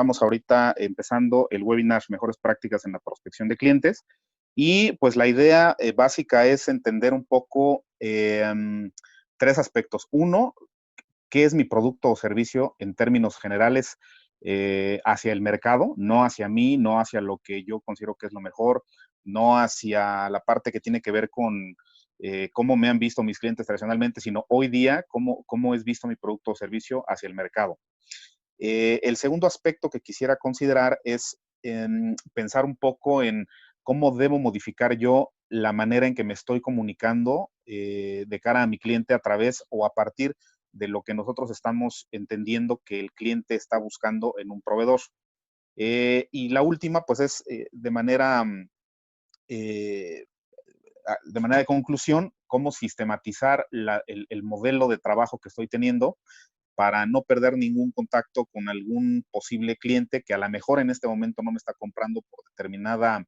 Estamos ahorita empezando el webinar Mejores Prácticas en la Prospección de Clientes. Y pues la idea básica es entender un poco tres aspectos. Uno, qué es mi producto o servicio en términos generales hacia el mercado, no hacia mí, no hacia lo que yo considero que es lo mejor, no hacia la parte que tiene que ver con cómo me han visto mis clientes tradicionalmente, sino hoy día cómo es visto mi producto o servicio hacia el mercado. El segundo aspecto que quisiera considerar es pensar un poco en cómo debo modificar yo la manera en que me estoy comunicando de cara a mi cliente a través o a partir de lo que nosotros estamos entendiendo que el cliente está buscando en un proveedor. Y la última, pues es eh, de manera de conclusión, cómo sistematizar el modelo de trabajo que estoy teniendo para no perder ningún contacto con algún posible cliente que a lo mejor en este momento no me está comprando por determinada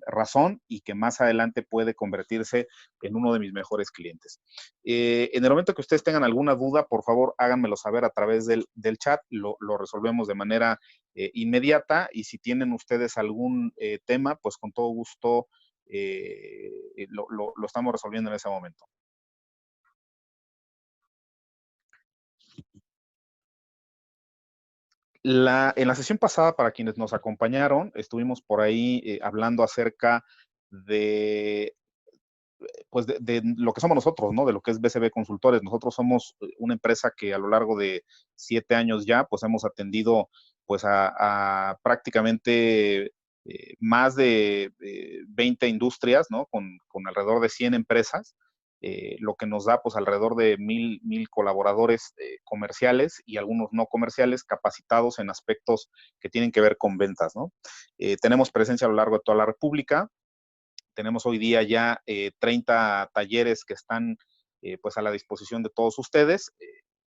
razón y que más adelante puede convertirse en uno de mis mejores clientes. En el momento que ustedes tengan alguna duda, por favor háganmelo saber a través del chat, lo resolvemos de manera inmediata y si tienen ustedes algún tema, pues con todo gusto lo estamos resolviendo en ese momento. En la sesión pasada, para quienes nos acompañaron, estuvimos por ahí hablando acerca de, pues de lo que somos nosotros, ¿no? De lo que es BCB Consultores. Nosotros somos una empresa que a lo largo de 7 años ya, pues hemos atendido pues a prácticamente más de 20 industrias, ¿no? Con alrededor de 100 empresas. Lo que nos da pues alrededor de 1,000 colaboradores comerciales y algunos no comerciales capacitados en aspectos que tienen que ver con ventas, ¿no? Tenemos presencia a lo largo de toda la República. Tenemos hoy día ya 30 talleres que están pues a la disposición de todos ustedes,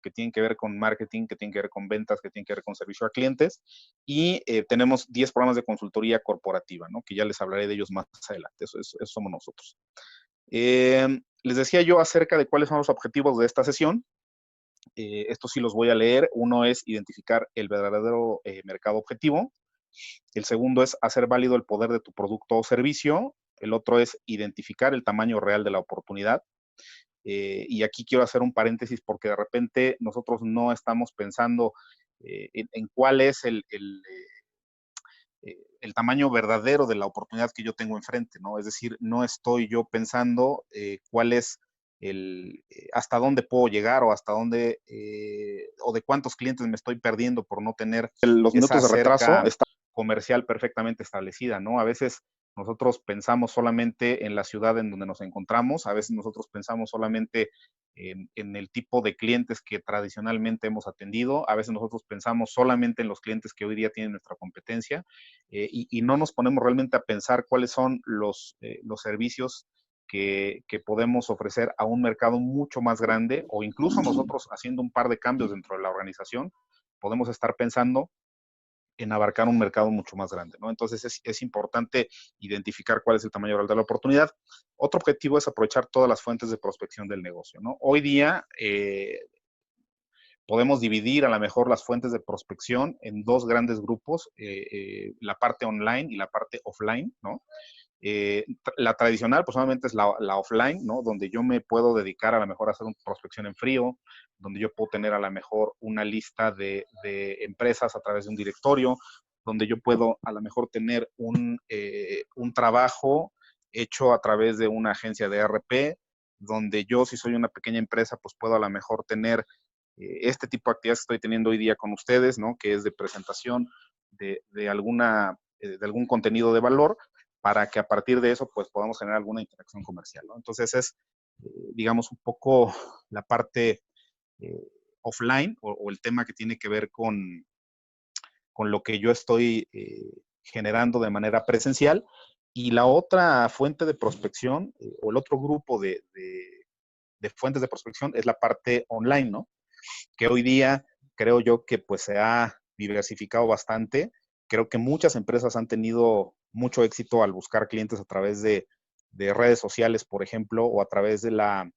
que tienen que ver con marketing, que tienen que ver con ventas, que tienen que ver con servicio a clientes. Y tenemos 10 programas de consultoría corporativa, ¿no? Que ya les hablaré de ellos más adelante. Eso somos nosotros. Les decía yo acerca de cuáles son los objetivos de esta sesión. Estos sí los voy a leer. Uno es identificar el verdadero mercado objetivo. El segundo es hacer válido el poder de tu producto o servicio. El otro es identificar el tamaño real de la oportunidad. Y aquí quiero hacer un paréntesis porque de repente nosotros no estamos pensando en cuál es el tamaño verdadero de la oportunidad que yo tengo enfrente, ¿no? Es decir, no estoy yo pensando cuál es hasta dónde puedo llegar o hasta dónde, o de cuántos clientes me estoy perdiendo por no tener Los esa minutos de retraso cerca están. comercial perfectamente establecida, ¿no? A veces nosotros pensamos solamente en la ciudad en donde nos encontramos, a veces nosotros pensamos solamente en el tipo de clientes que tradicionalmente hemos atendido, a veces nosotros pensamos solamente en los clientes que hoy día tienen nuestra competencia y no nos ponemos realmente a pensar cuáles son los servicios que podemos ofrecer a un mercado mucho más grande o incluso nosotros haciendo un par de cambios dentro de la organización, podemos estar pensando en abarcar un mercado mucho más grande, ¿no? Entonces es importante identificar cuál es el tamaño real de la oportunidad. Otro objetivo es aprovechar todas las fuentes de prospección del negocio, ¿no? Hoy día podemos dividir a lo mejor las fuentes de prospección en dos grandes grupos, la parte online y la parte offline, ¿no? La tradicional, pues obviamente es la offline, ¿no? Donde yo me puedo dedicar a lo mejor a hacer una prospección en frío, donde yo puedo tener a lo mejor una lista de empresas a través de un directorio, donde yo puedo a lo mejor tener un trabajo hecho a través de una agencia de RP, donde yo, si soy una pequeña empresa, pues puedo a lo mejor tener este tipo de actividades que estoy teniendo hoy día con ustedes, ¿no? Que es de presentación de algún contenido de valor, para que a partir de eso pues podamos generar alguna interacción comercial, ¿no? Entonces es, digamos, un poco la parte offline o el tema que tiene que ver con lo que yo estoy generando de manera presencial. Y la otra fuente de prospección o el otro grupo de fuentes de prospección es la parte online, ¿no? Que hoy día creo yo que pues se ha diversificado bastante. Creo que muchas empresas han tenido mucho éxito al buscar clientes a través de redes sociales, por ejemplo, o a través de la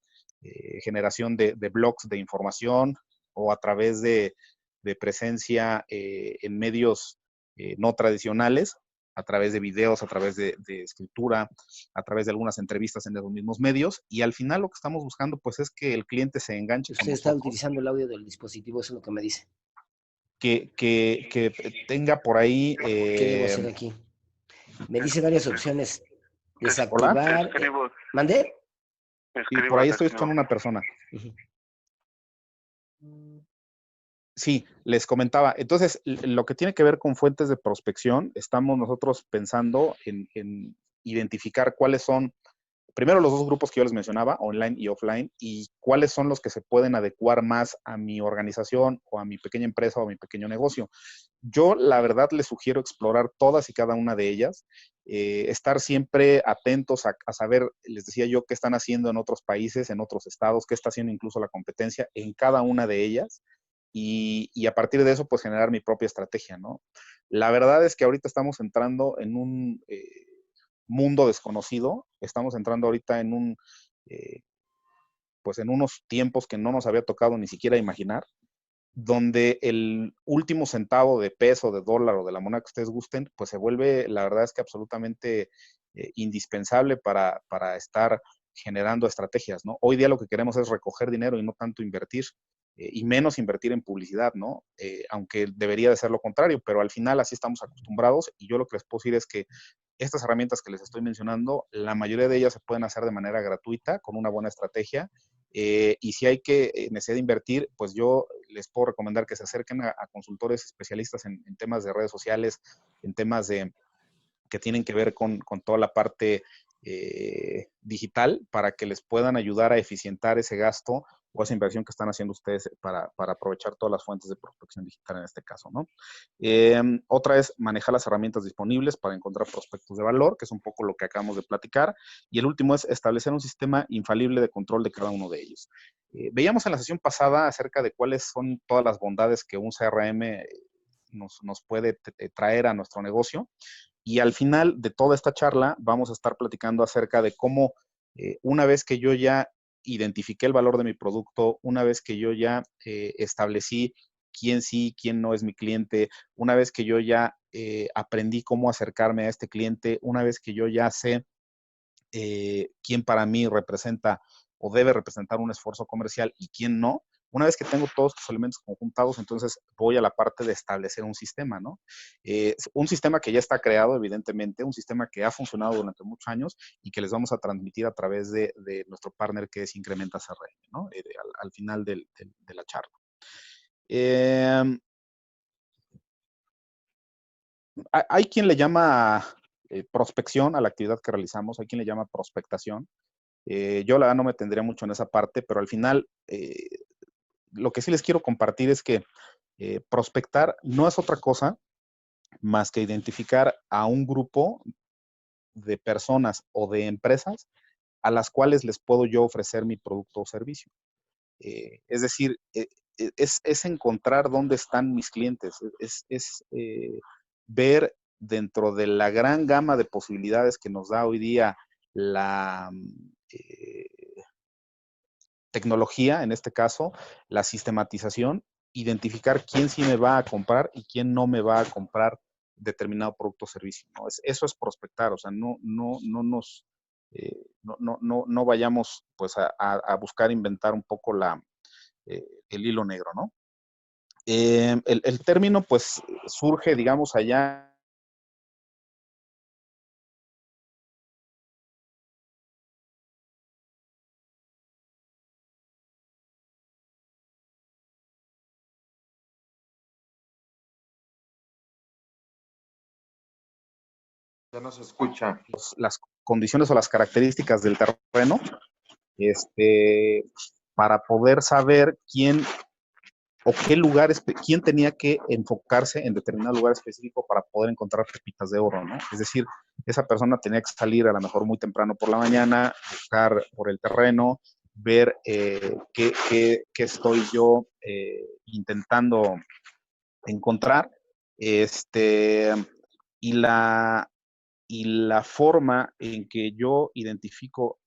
generación de blogs de información o a través de de presencia en medios no tradicionales, a través de videos, a través de escritura, a través de algunas entrevistas en los mismos medios, y al final lo que estamos buscando pues es que el cliente se enganche con Usted está nosotros, utilizando el audio del dispositivo, eso es lo que me dice. que tenga por ahí... ¿Qué debo hacer aquí? Me dice varias opciones. Hola. Desactivar. ¿Mandé? Y por ahí estoy escuchando una persona. Ujú. Sí, les comentaba. Entonces, lo que tiene que ver con fuentes de prospección, estamos nosotros pensando en identificar cuáles son, primero los dos grupos que yo les mencionaba, online y offline, y cuáles son los que se pueden adecuar más a mi organización o a mi pequeña empresa o a mi pequeño negocio. Yo, la verdad, les sugiero explorar todas y cada una de ellas, estar siempre atentos a saber, les decía yo, qué están haciendo en otros países, en otros estados, qué está haciendo incluso la competencia en cada una de ellas y a partir de eso, pues generar mi propia estrategia, ¿no? La verdad es que ahorita estamos entrando en un mundo desconocido, estamos entrando ahorita en eh, pues en unos tiempos que no nos había tocado ni siquiera imaginar, donde el último centavo de peso, de dólar o de la moneda que ustedes gusten, pues se vuelve, la verdad es que absolutamente indispensable para estar generando estrategias, ¿no? Hoy día lo que queremos es recoger dinero y no tanto invertir, y menos invertir en publicidad, ¿no? Aunque debería de ser lo contrario, pero al final así estamos acostumbrados y yo lo que les puedo decir es que estas herramientas que les estoy mencionando, la mayoría de ellas se pueden hacer de manera gratuita, con una buena estrategia, y si hay que necesidad de invertir, pues yo les puedo recomendar que se acerquen a consultores especialistas en temas de redes sociales, en temas que tienen que ver con toda la parte digital, para que les puedan ayudar a eficientar ese gasto o esa inversión que están haciendo ustedes para aprovechar todas las fuentes de prospección digital en este caso, ¿no? Otra es manejar las herramientas disponibles para encontrar prospectos de valor, que es un poco lo que acabamos de platicar. Y el último es establecer un sistema infalible de control de cada uno de ellos. Veíamos en la sesión pasada acerca de cuáles son todas las bondades que un CRM nos puede traer a nuestro negocio. Y al final de toda esta charla vamos a estar platicando acerca de cómo una vez que yo ya identifiqué el valor de mi producto, una vez que yo ya establecí quién sí, quién no es mi cliente, una vez que yo ya aprendí cómo acercarme a este cliente, una vez que yo ya sé quién para mí representa o debe representar un esfuerzo comercial y quién no. Una vez que tengo todos estos elementos conjuntados, entonces voy a la parte de establecer un sistema, ¿no? Un sistema que ya está creado, evidentemente, un sistema que ha funcionado durante muchos años y que les vamos a transmitir a través de nuestro partner que es Incrementa CRM, ¿no? Al final de la charla. Hay quien le llama prospección a la actividad que realizamos, hay quien le llama prospectación. Yo la verdad no me tendría mucho en esa parte, pero al final lo que sí les quiero compartir es que prospectar no es otra cosa más que identificar a un grupo de personas o de empresas a las cuales les puedo yo ofrecer mi producto o servicio. Es decir, es encontrar dónde están mis clientes, ver dentro de la gran gama de posibilidades que nos da hoy día la tecnología, en este caso, la sistematización, identificar quién sí me va a comprar y quién no me va a comprar determinado producto o servicio, ¿no? Eso es prospectar, o sea, no vayamos pues a buscar inventar un poco el hilo negro, ¿no? El término pues surge, digamos, allá. Ya no se escucha. Las condiciones o las características del terreno, este, para poder saber quién o qué lugares, quién tenía que enfocarse en determinado lugar específico para poder encontrar pepitas de oro, ¿no? Es decir, esa persona tenía que salir a lo mejor muy temprano por la mañana, buscar por el terreno, ver qué estoy yo intentando encontrar, y la forma en que yo identifico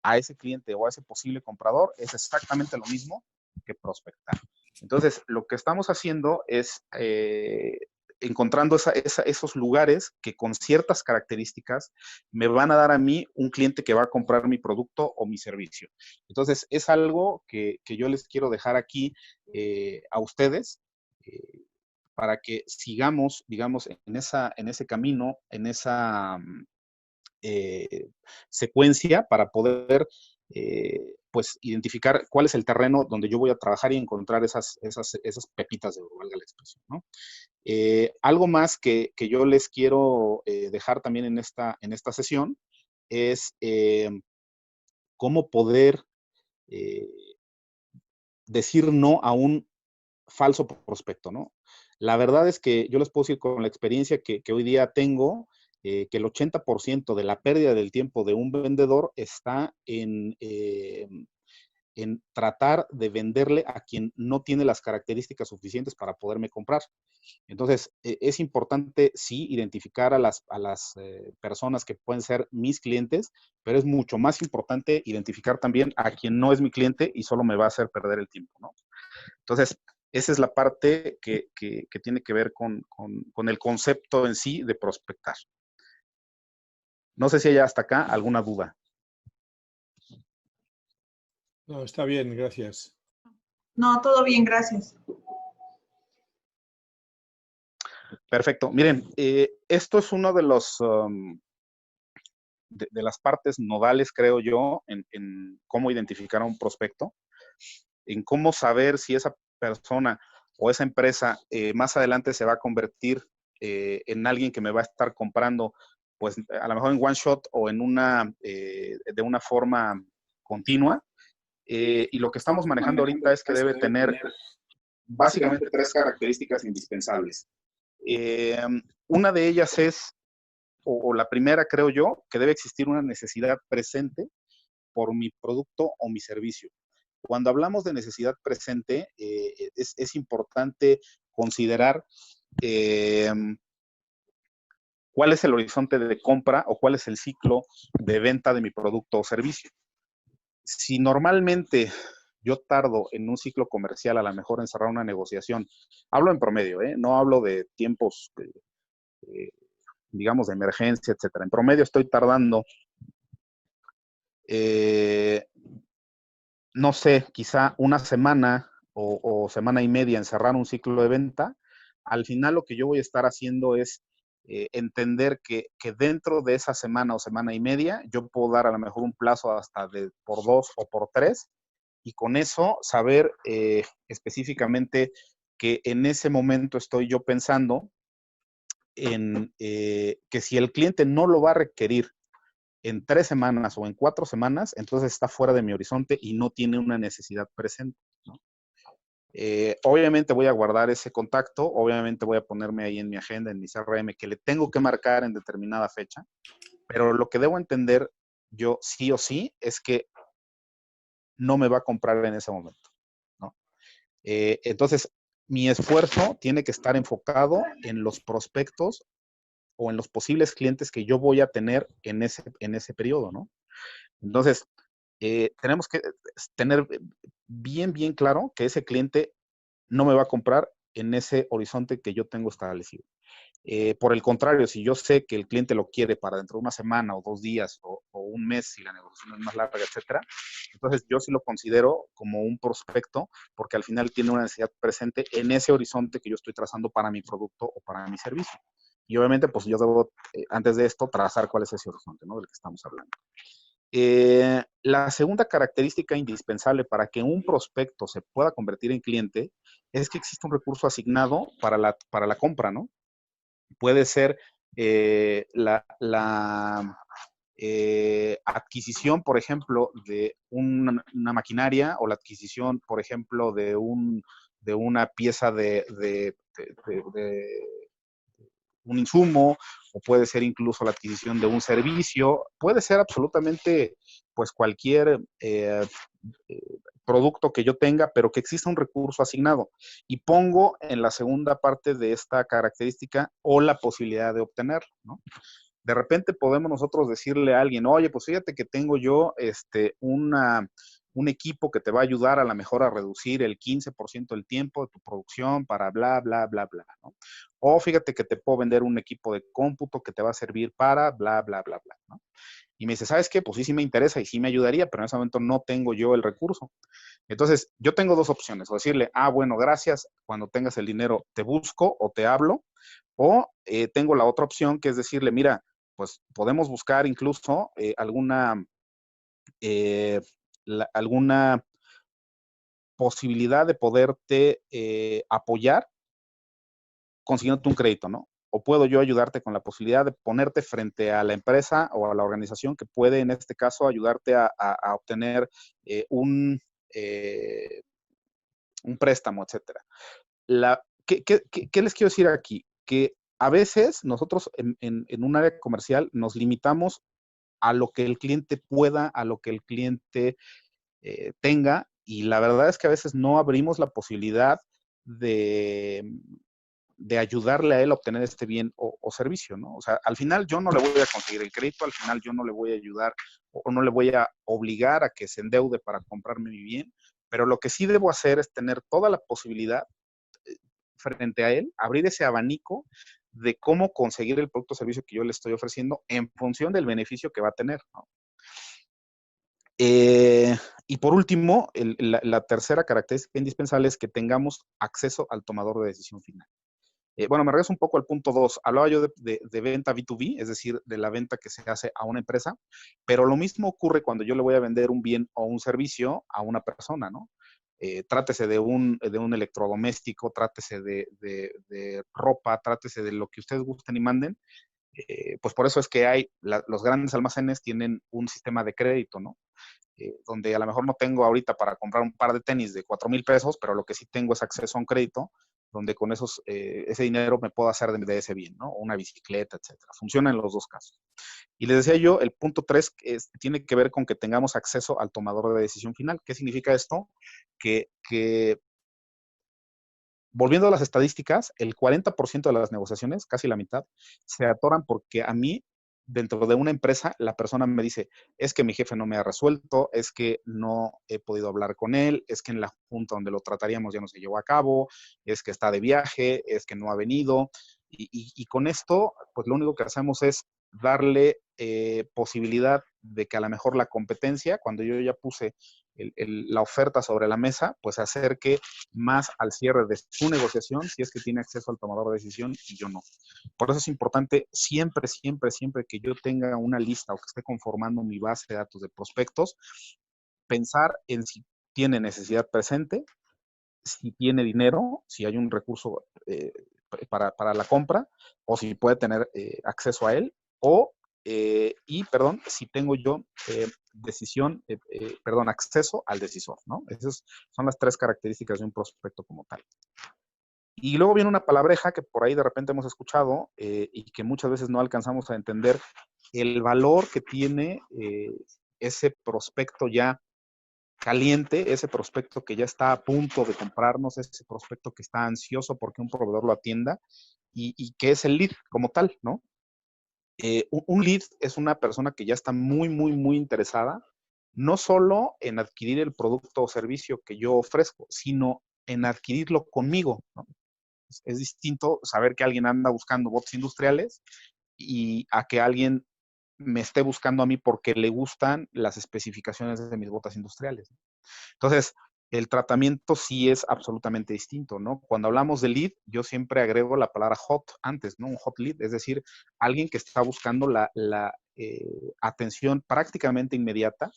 a ese cliente o a ese posible comprador es exactamente lo mismo que prospectar. Entonces, lo que estamos haciendo es encontrando esos lugares que con ciertas características me van a dar a mí un cliente que va a comprar mi producto o mi servicio. Entonces, es algo que yo les quiero dejar aquí a ustedes para que sigamos, digamos, en ese camino, en esa secuencia para poder pues identificar cuál es el terreno donde yo voy a trabajar y encontrar esas pepitas de oro, valga la expresión, ¿no? Algo más que yo les quiero dejar también en esta sesión es cómo poder eh, decir no a un falso prospecto, ¿no? La verdad es que yo les puedo decir con la experiencia que hoy día tengo, que el 80% de la pérdida del tiempo de un vendedor está en tratar de venderle a quien no tiene las características suficientes para poderme comprar. Entonces, es importante, sí, identificar a las personas que pueden ser mis clientes, pero es mucho más importante identificar también a quien no es mi cliente y solo me va a hacer perder el tiempo, ¿no? Entonces, esa es la parte que tiene que ver con el concepto en sí de prospectar. No sé si hay hasta acá alguna duda. No, está bien, gracias. No, todo bien, gracias. Perfecto. Miren, esto es uno de los de las partes nodales, creo yo, en cómo identificar a un prospecto, en cómo saber si esa persona o esa empresa más adelante se va a convertir en alguien que me va a estar comprando, pues a lo mejor en one shot o en de una forma continua. Y lo que estamos manejando ahorita es que debe tener básicamente tres características indispensables. Una de ellas es, o la primera creo yo, que debe existir una necesidad presente por mi producto o mi servicio. Cuando hablamos de necesidad presente, es importante considerar cuál es el horizonte de compra o cuál es el ciclo de venta de mi producto o servicio. Si normalmente yo tardo en un ciclo comercial a lo mejor en cerrar una negociación, hablo en promedio, no hablo de tiempos, digamos, de emergencia, etcétera. En promedio estoy tardando, no sé, quizá una semana o semana y media en cerrar un ciclo de venta. Al final lo que yo voy a estar haciendo es entender que dentro de esa semana o semana y media yo puedo dar a lo mejor un plazo hasta por 2 o por 3 y con eso saber específicamente que en ese momento estoy yo pensando en que si el cliente no lo va a requerir en 3 semanas o en 4 semanas, entonces está fuera de mi horizonte y no tiene una necesidad presente, ¿no? Obviamente voy a guardar ese contacto, obviamente voy a ponerme ahí en mi agenda, en mi CRM, que le tengo que marcar en determinada fecha, pero lo que debo entender yo sí o sí es que no me va a comprar en ese momento, ¿no? Entonces, mi esfuerzo tiene que estar enfocado en los prospectos o en los posibles clientes que yo voy a tener en ese periodo, ¿no? Entonces, tenemos que tener bien claro que ese cliente no me va a comprar en ese horizonte que yo tengo establecido. Por el contrario, si yo sé que el cliente lo quiere para dentro de una semana o 2 días o un mes, si la negociación es más larga, etcétera, entonces yo sí lo considero como un prospecto porque al final tiene una necesidad presente en ese horizonte que yo estoy trazando para mi producto o para mi servicio. Y obviamente, pues yo debo, antes de esto, trazar cuál es ese horizonte, ¿no? Del que estamos hablando. La segunda característica indispensable para que un prospecto se pueda convertir en cliente es que existe un recurso asignado para la compra, ¿no? Puede ser la adquisición, por ejemplo, de una maquinaria o la adquisición, por ejemplo, de una pieza de un insumo, o puede ser incluso la adquisición de un servicio, puede ser absolutamente, pues, cualquier producto que yo tenga, pero que exista un recurso asignado. Y pongo en la segunda parte de esta característica o la posibilidad de obtenerlo, ¿no? De repente podemos nosotros decirle a alguien, oye, pues fíjate que tengo yo un equipo que te va a ayudar a lo mejor a reducir el 15% del tiempo de tu producción para bla, bla, bla, bla, ¿no? O fíjate que te puedo vender un equipo de cómputo que te va a servir para bla, bla, bla, bla, ¿no? Y me dice, ¿sabes qué? Pues sí, sí me interesa y sí me ayudaría, pero en ese momento no tengo yo el recurso. Entonces, yo tengo dos opciones, o decirle, bueno, gracias, cuando tengas el dinero te busco o te hablo, o tengo la otra opción que es decirle, mira, pues podemos buscar incluso eh, alguna posibilidad de poderte apoyar consiguiéndote un crédito, ¿no? O puedo yo ayudarte con la posibilidad de ponerte frente a la empresa o a la organización que puede, en este caso, ayudarte a obtener eh, un, eh, un préstamo, etcétera. ¿Qué les quiero decir aquí? Que a veces nosotros en un área comercial nos limitamos a lo que el cliente pueda, a lo que el cliente tenga, y la verdad es que a veces no abrimos la posibilidad de, de ayudarle a él a obtener este bien o servicio, ¿no? O sea, al final yo no le voy a conseguir el crédito, al final yo no le voy a ayudar o no le voy a obligar a que se endeude para comprarme mi bien, pero lo que sí debo hacer es tener toda la posibilidad frente a él, abrir ese abanico de cómo conseguir el producto o servicio que yo le estoy ofreciendo en función del beneficio que va a tener, ¿no? Y por último, la tercera característica indispensable es que tengamos acceso al tomador de decisión final. Bueno, me regreso un poco al punto 2. Hablaba yo de venta B2B, es decir, de la venta que se hace a una empresa, pero lo mismo ocurre cuando yo le voy a vender un bien o un servicio a una persona, ¿no? Trátese de un electrodoméstico, trátese de ropa, trátese de lo que ustedes gusten y manden. Pues por eso es que los grandes almacenes tienen un sistema de crédito, ¿no? Donde a lo mejor no tengo ahorita para comprar un par de tenis de 4,000 pesos, pero lo que sí tengo es acceso a un crédito, donde con ese dinero me puedo hacer de ese bien, ¿no? Una bicicleta, etcétera. Funciona en los dos casos. Y les decía yo, el punto 3 tiene que ver con que tengamos acceso al tomador de decisión final. ¿Qué significa esto? Que volviendo a las estadísticas, el 40% de las negociaciones, casi la mitad, se atoran porque a mí, dentro de una empresa, la persona me dice, es que mi jefe no me ha resuelto, es que no he podido hablar con él, es que en la junta donde lo trataríamos ya no se llevó a cabo, es que está de viaje, es que no ha venido. Y con esto, pues lo único que hacemos es darle posibilidad de que a lo mejor la competencia, cuando yo ya puse la oferta sobre la mesa, pues acerque más al cierre de su negociación si es que tiene acceso al tomador de decisión y yo no. Por eso es importante siempre, siempre, siempre que yo tenga una lista o que esté conformando mi base de datos de prospectos, pensar en si tiene necesidad presente, si tiene dinero, si hay un recurso para la compra o si puede tener acceso a él o si tengo yo acceso al decisor, ¿no? Esas son las tres características de un prospecto como tal. Y luego viene una palabreja que por ahí de repente hemos escuchado y que muchas veces no alcanzamos a entender el valor que tiene ese prospecto ya caliente, ese prospecto que ya está a punto de comprarnos, ese prospecto que está ansioso porque un proveedor lo atienda y que es el lead como tal, ¿no? Un lead es una persona que ya está muy, muy, muy interesada, no solo en adquirir el producto o servicio que yo ofrezco, sino en adquirirlo conmigo, ¿no? Es distinto saber que alguien anda buscando bots industriales y a que alguien me esté buscando a mí porque le gustan las especificaciones de mis botas industriales. Entonces, el tratamiento sí es absolutamente distinto, ¿no? Cuando hablamos de lead, yo siempre agrego la palabra hot antes, ¿no? Un hot lead, es decir, alguien que está buscando la atención prácticamente inmediata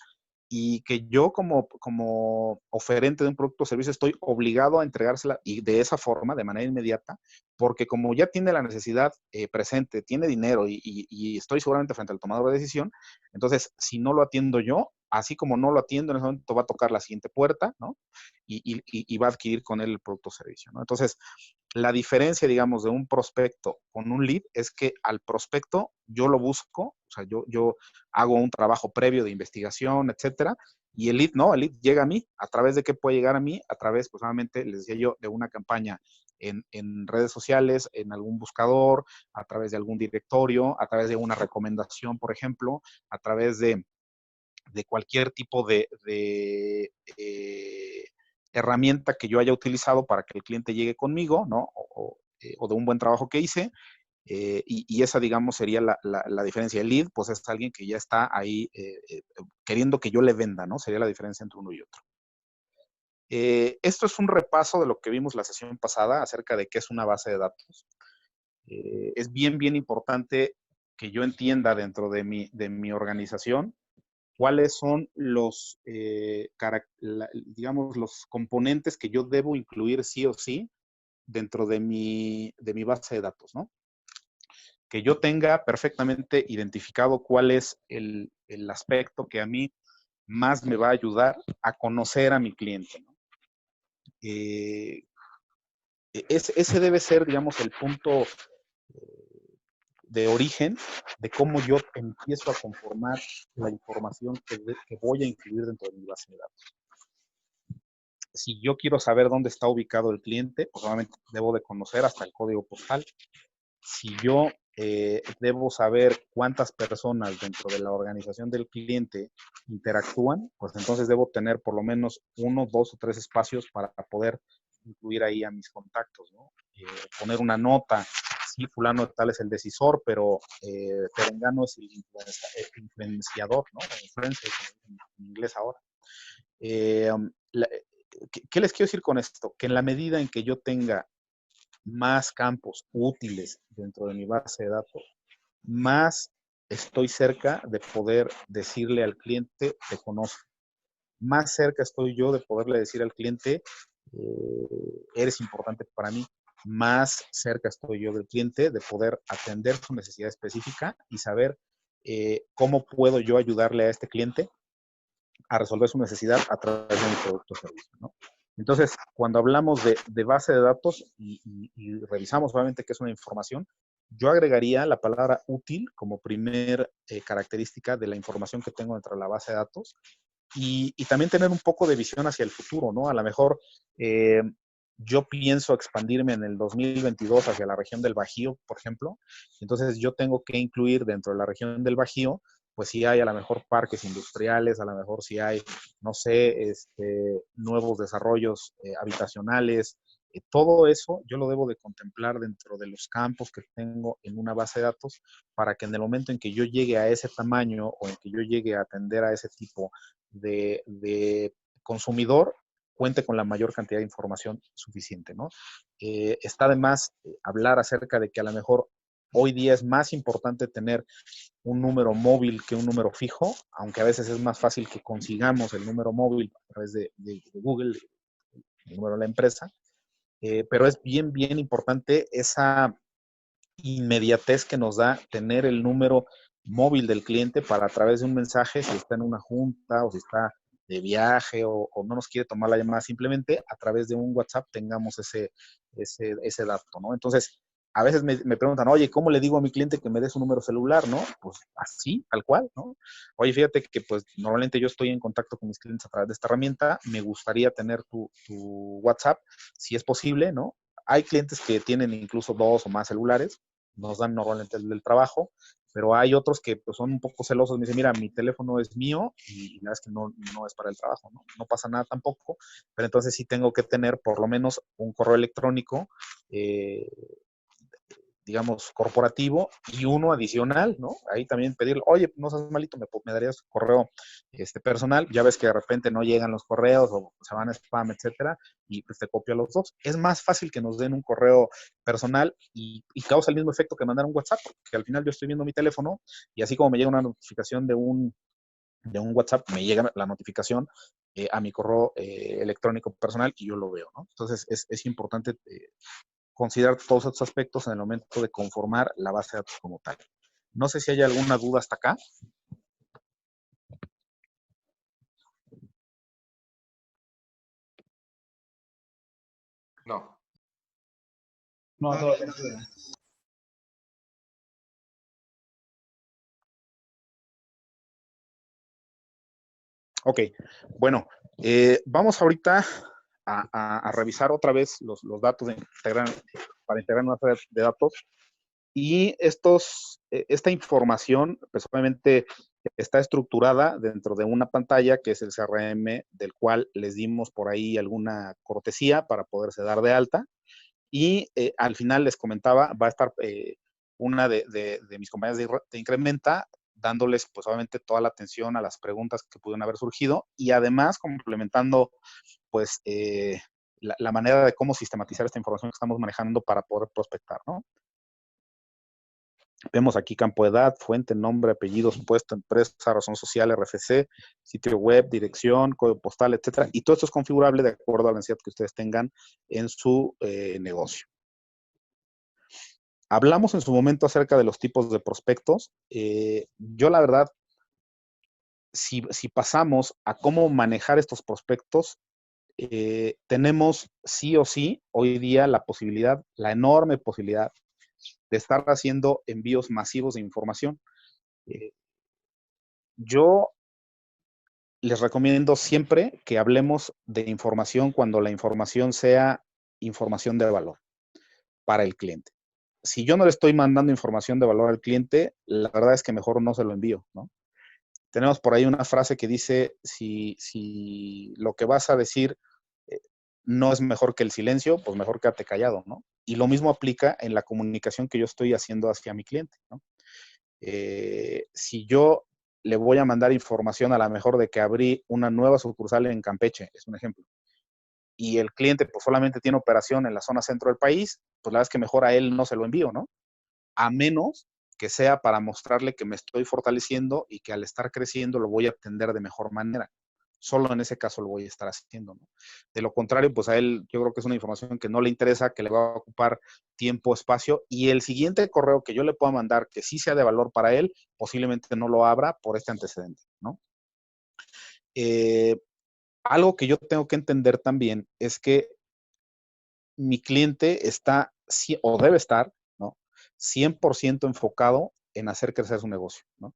y que yo como oferente de un producto o servicio estoy obligado a entregársela y de esa forma, de manera inmediata, porque como ya tiene la necesidad presente, tiene dinero y estoy seguramente frente al tomador de decisión, entonces si no lo atiendo yo, así como no lo atiendo, en ese momento va a tocar la siguiente puerta, ¿no? Y va a adquirir con él el producto o servicio, ¿no? Entonces, la diferencia, digamos, de un prospecto con un lead es que al prospecto yo lo busco, o sea, yo hago un trabajo previo de investigación, etcétera, y el lead no, el lead llega a mí. ¿A través de qué puede llegar a mí? A través, pues, nuevamente, les decía yo, de una campaña en redes sociales, en algún buscador, a través de algún directorio, a través de una recomendación, por ejemplo, a través de cualquier tipo de herramienta que yo haya utilizado para que el cliente llegue conmigo, ¿no? O de un buen trabajo que hice. Y esa, digamos, sería la diferencia. El lead, pues es alguien que ya está ahí queriendo que yo le venda, ¿no? Sería la diferencia entre uno y otro. Esto es un repaso de lo que vimos la sesión pasada acerca de qué es una base de datos. Es bien, bien importante que yo entienda dentro de mi organización cuáles son los, digamos, los componentes que yo debo incluir sí o sí dentro de mi base de datos, ¿no? Que yo tenga perfectamente identificado cuál es el aspecto que a mí más me va a ayudar a conocer a mi cliente, ¿no? Ese debe ser, digamos, el punto de origen de cómo yo empiezo a conformar la información que voy a incluir dentro de mi base de datos. Si yo quiero saber dónde está ubicado el cliente, pues obviamente debo de conocer hasta el código postal. Si yo debo saber cuántas personas dentro de la organización del cliente interactúan, pues entonces debo tener por lo menos 1, 2 o 3 espacios para poder incluir ahí a mis contactos, ¿no? Poner una nota, sí, fulano tal es el decisor, pero perengano es el influenciador, ¿no? Influencer, en inglés ahora. ¿Qué les quiero decir con esto? Que en la medida en que yo tenga más campos útiles dentro de mi base de datos, más estoy cerca de poder decirle al cliente, te conozco. Más cerca estoy yo de poderle decir al cliente, eres importante para mí. Más cerca estoy yo del cliente de poder atender su necesidad específica y saber cómo puedo yo ayudarle a este cliente a resolver su necesidad a través de mi producto o servicio, ¿no? Entonces, cuando hablamos de base de datos y revisamos obviamente qué es una información, yo agregaría la palabra útil como primer característica de la información que tengo dentro de la base de datos y también tener un poco de visión hacia el futuro, ¿no? A lo mejor yo pienso expandirme en el 2022 hacia la región del Bajío, por ejemplo, entonces yo tengo que incluir dentro de la región del Bajío pues sí hay a lo mejor parques industriales, a lo mejor sí hay, no sé, nuevos desarrollos habitacionales. Todo eso yo lo debo de contemplar dentro de los campos que tengo en una base de datos para que en el momento en que yo llegue a ese tamaño o en que yo llegue a atender a ese tipo de consumidor, cuente con la mayor cantidad de información suficiente, ¿no? Está de más hablar acerca de que a lo mejor hoy día es más importante tener un número móvil que un número fijo, aunque a veces es más fácil que consigamos el número móvil a través de Google, el número de la empresa, pero es bien, bien importante esa inmediatez que nos da tener el número móvil del cliente para a través de un mensaje, si está en una junta o si está de viaje o no nos quiere tomar la llamada, simplemente a través de un WhatsApp tengamos ese dato, ¿no? Entonces, a veces me preguntan, oye, ¿cómo le digo a mi cliente que me dé su número celular, no? Pues así, tal cual, ¿no? Oye, fíjate que pues normalmente yo estoy en contacto con mis clientes a través de esta herramienta, me gustaría tener tu WhatsApp, si es posible, ¿no? Hay clientes que tienen incluso 2 o más celulares, nos dan normalmente el del trabajo, pero hay otros que pues, son un poco celosos, me dicen, mira, mi teléfono es mío y la verdad es que no es para el trabajo, ¿no? No pasa nada tampoco, pero entonces sí tengo que tener por lo menos un correo electrónico, digamos, corporativo y uno adicional, ¿no? Ahí también pedirle, oye, no seas malito, me darías correo personal, ya ves que de repente no llegan los correos o se van a spam, etcétera, y pues te copio los dos. Es más fácil que nos den un correo personal y causa el mismo efecto que mandar un WhatsApp, porque al final yo estoy viendo mi teléfono y así como me llega una notificación de un WhatsApp, me llega la notificación a mi correo electrónico personal y yo lo veo, ¿no? Entonces es importante considerar todos estos aspectos en el momento de conformar la base de datos como tal. No sé si hay alguna duda hasta acá. No. No, todo bien. Ok, bueno, vamos ahorita a revisar otra vez los datos para integrar una base de datos. Y esta información, pues obviamente está estructurada dentro de una pantalla que es el CRM, del cual les dimos por ahí alguna cortesía para poderse dar de alta. Y al final les comentaba, va a estar una de mis compañeras de Incrementa dándoles pues obviamente toda la atención a las preguntas que pudieron haber surgido y además complementando pues la manera de cómo sistematizar esta información que estamos manejando para poder prospectar, ¿no? Vemos aquí campo de edad, fuente, nombre, apellidos, puesto, empresa, razón social, RFC, sitio web, dirección, código postal, etcétera. Y todo esto es configurable de acuerdo a la necesidad que ustedes tengan en su negocio. Hablamos en su momento acerca de los tipos de prospectos. Yo la verdad, si pasamos a cómo manejar estos prospectos, tenemos sí o sí hoy día la posibilidad, la enorme posibilidad de estar haciendo envíos masivos de información. Yo les recomiendo siempre que hablemos de información cuando la información sea información de valor para el cliente. Si yo no le estoy mandando información de valor al cliente, la verdad es que mejor no se lo envío, ¿no? Tenemos por ahí una frase que dice, si lo que vas a decir no es mejor que el silencio, pues mejor quédate callado, ¿no? Y lo mismo aplica en la comunicación que yo estoy haciendo hacia mi cliente, ¿no? Si yo le voy a mandar información a lo mejor de que abrí una nueva sucursal en Campeche, es un ejemplo, y el cliente pues solamente tiene operación en la zona centro del país, pues la verdad es que mejor a él no se lo envío, ¿no? A menos que sea para mostrarle que me estoy fortaleciendo y que al estar creciendo lo voy a atender de mejor manera. Solo en ese caso lo voy a estar haciendo, ¿no? De lo contrario, pues a él yo creo que es una información que no le interesa, que le va a ocupar tiempo, espacio, y el siguiente correo que yo le pueda mandar que sí sea de valor para él, posiblemente no lo abra por este antecedente, ¿no? Algo que yo tengo que entender también es que mi cliente está, o debe estar, ¿no? 100% enfocado en hacer crecer su negocio, ¿no?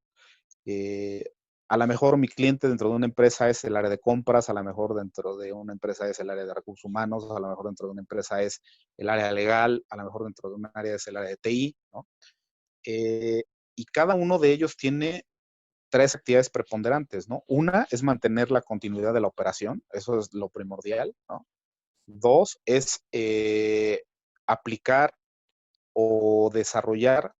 A lo mejor mi cliente dentro de una empresa es el área de compras, a lo mejor dentro de una empresa es el área de recursos humanos, a lo mejor dentro de una empresa es el área legal, a lo mejor dentro de un área es el área de TI, ¿no? Y cada uno de ellos tiene tres actividades preponderantes, ¿no? Una es mantener la continuidad de la operación, eso es lo primordial, ¿no? Dos es aplicar o desarrollar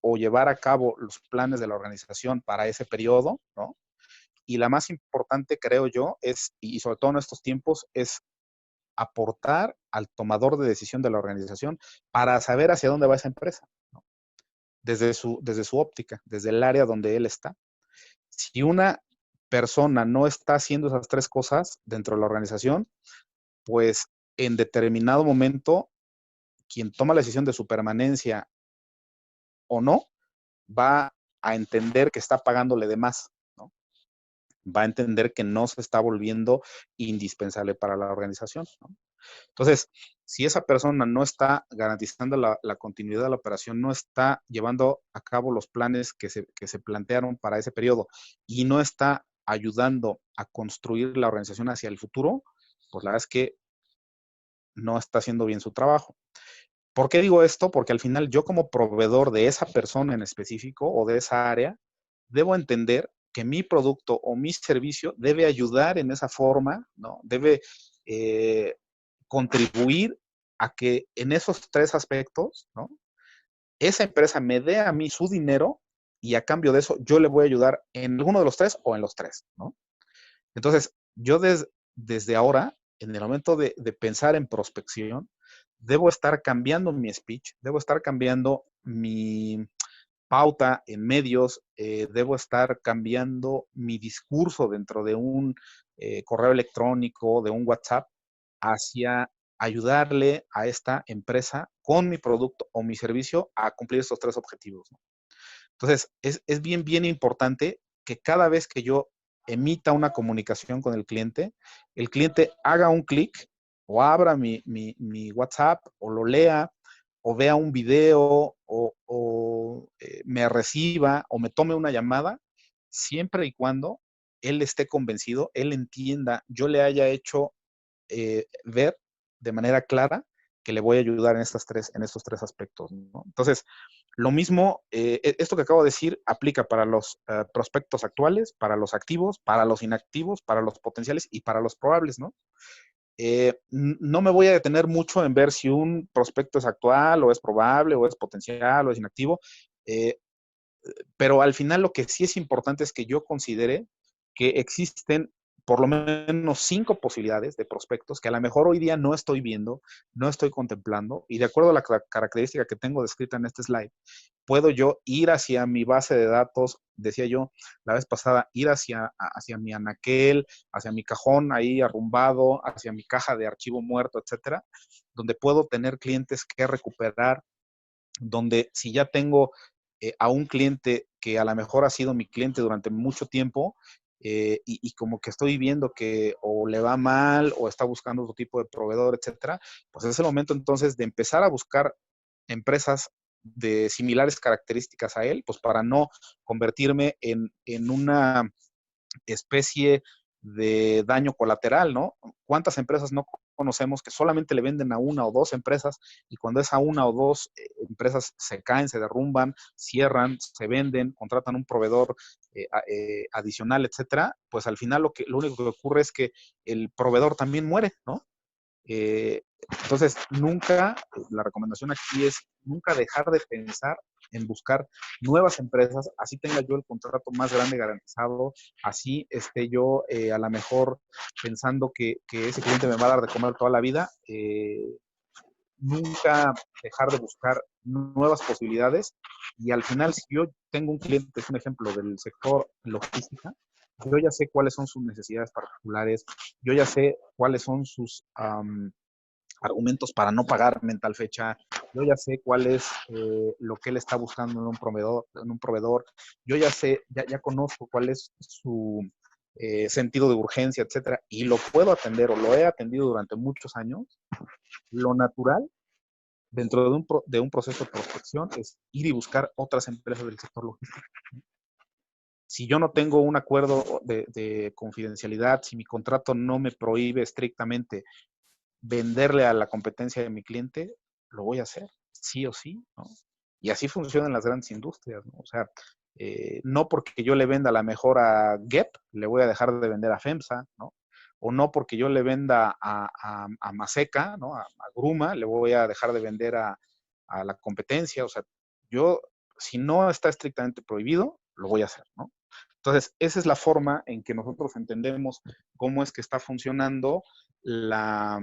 o llevar a cabo los planes de la organización para ese periodo, ¿no? Y la más importante, creo yo, es, y sobre todo en estos tiempos, es aportar al tomador de decisión de la organización para saber hacia dónde va esa empresa, ¿no? Desde su óptica, desde el área donde él está. Si una persona no está haciendo esas tres cosas dentro de la organización, pues en determinado momento, quien toma la decisión de su permanencia o no, va a entender que está pagándole de más, ¿no? Va a entender que no se está volviendo indispensable para la organización, ¿no? Entonces, si esa persona no está garantizando la continuidad de la operación, no está llevando a cabo los planes que se plantearon para ese periodo y no está ayudando a construir la organización hacia el futuro, pues la verdad es que no está haciendo bien su trabajo. ¿Por qué digo esto? Porque al final yo como proveedor de esa persona en específico o de esa área, debo entender que mi producto o mi servicio debe ayudar en esa forma, ¿no? Debe contribuir a que en esos tres aspectos, ¿no? Esa empresa me dé a mí su dinero y a cambio de eso yo le voy a ayudar en alguno de los tres o en los tres, ¿no? Entonces, yo desde ahora, en el momento de pensar en prospección, debo estar cambiando mi speech, debo estar cambiando mi pauta en medios, debo estar cambiando mi discurso dentro de un correo electrónico, de un WhatsApp, hacia ayudarle a esta empresa con mi producto o mi servicio a cumplir estos tres objetivos, ¿no? Entonces, es bien importante que cada vez que yo emita una comunicación con el cliente haga un clic o abra mi WhatsApp o lo lea o vea un video o me reciba o me tome una llamada, siempre y cuando él esté convencido, él entienda, yo le haya hecho ver de manera clara que le voy a ayudar en estos tres aspectos, ¿no? Entonces, Lo mismo, esto que acabo de decir aplica para los prospectos actuales, para los activos, para los inactivos, para los potenciales y para los probables, ¿no? No me voy a detener mucho en ver si un prospecto es actual o es probable o es potencial o es inactivo, pero al final lo que sí es importante es que yo considere que existen por lo menos 5 posibilidades de prospectos que a lo mejor hoy día no estoy viendo, no estoy contemplando, y de acuerdo a la característica que tengo descrita en este slide, puedo yo ir hacia mi base de datos, decía yo la vez pasada, ir hacia mi anaquel, hacia mi cajón ahí arrumbado, hacia mi caja de archivo muerto, etcétera, donde puedo tener clientes que recuperar, donde si ya tengo a un cliente que a lo mejor ha sido mi cliente durante mucho tiempo, y como que estoy viendo que o le va mal o está buscando otro tipo de proveedor, etcétera, pues es el momento entonces de empezar a buscar empresas de similares características a él, pues para no convertirme en una especie de daño colateral, ¿no? ¿Cuántas empresas no conocemos que solamente le venden a una o dos empresas y cuando esa una o dos empresas se caen, se derrumban, cierran, se venden, contratan un proveedor adicional, etcétera, pues al final lo único que ocurre es que el proveedor también muere, ¿no? Entonces, la recomendación aquí es nunca dejar de pensar en buscar nuevas empresas, así tenga yo el contrato más grande garantizado, así esté yo a lo mejor pensando que ese cliente me va a dar de comer toda la vida, nunca dejar de buscar nuevas posibilidades y al final si yo tengo un cliente, es un ejemplo del sector logística, yo ya sé cuáles son sus necesidades particulares, yo ya sé cuáles son sus argumentos para no pagarme en tal fecha, yo ya sé cuál es lo que él está buscando en un proveedor, yo ya sé, ya conozco cuál es su sentido de urgencia, etcétera, y lo puedo atender o lo he atendido durante muchos años. Lo natural dentro de un proceso de prospección es ir y buscar otras empresas del sector logístico. Si yo no tengo un acuerdo de confidencialidad, si mi contrato no me prohíbe estrictamente venderle a la competencia de mi cliente, lo voy a hacer, sí o sí, ¿no? Y así funcionan las grandes industrias, ¿no? O sea, no porque yo le venda la mejor a Gap, le voy a dejar de vender a FEMSA, ¿no? O no porque yo le venda a Maseca, ¿no? A Gruma, le voy a dejar de vender a la competencia. O sea, yo, si no está estrictamente prohibido, lo voy a hacer, ¿no? Entonces, esa es la forma en que nosotros entendemos cómo es que está funcionando la,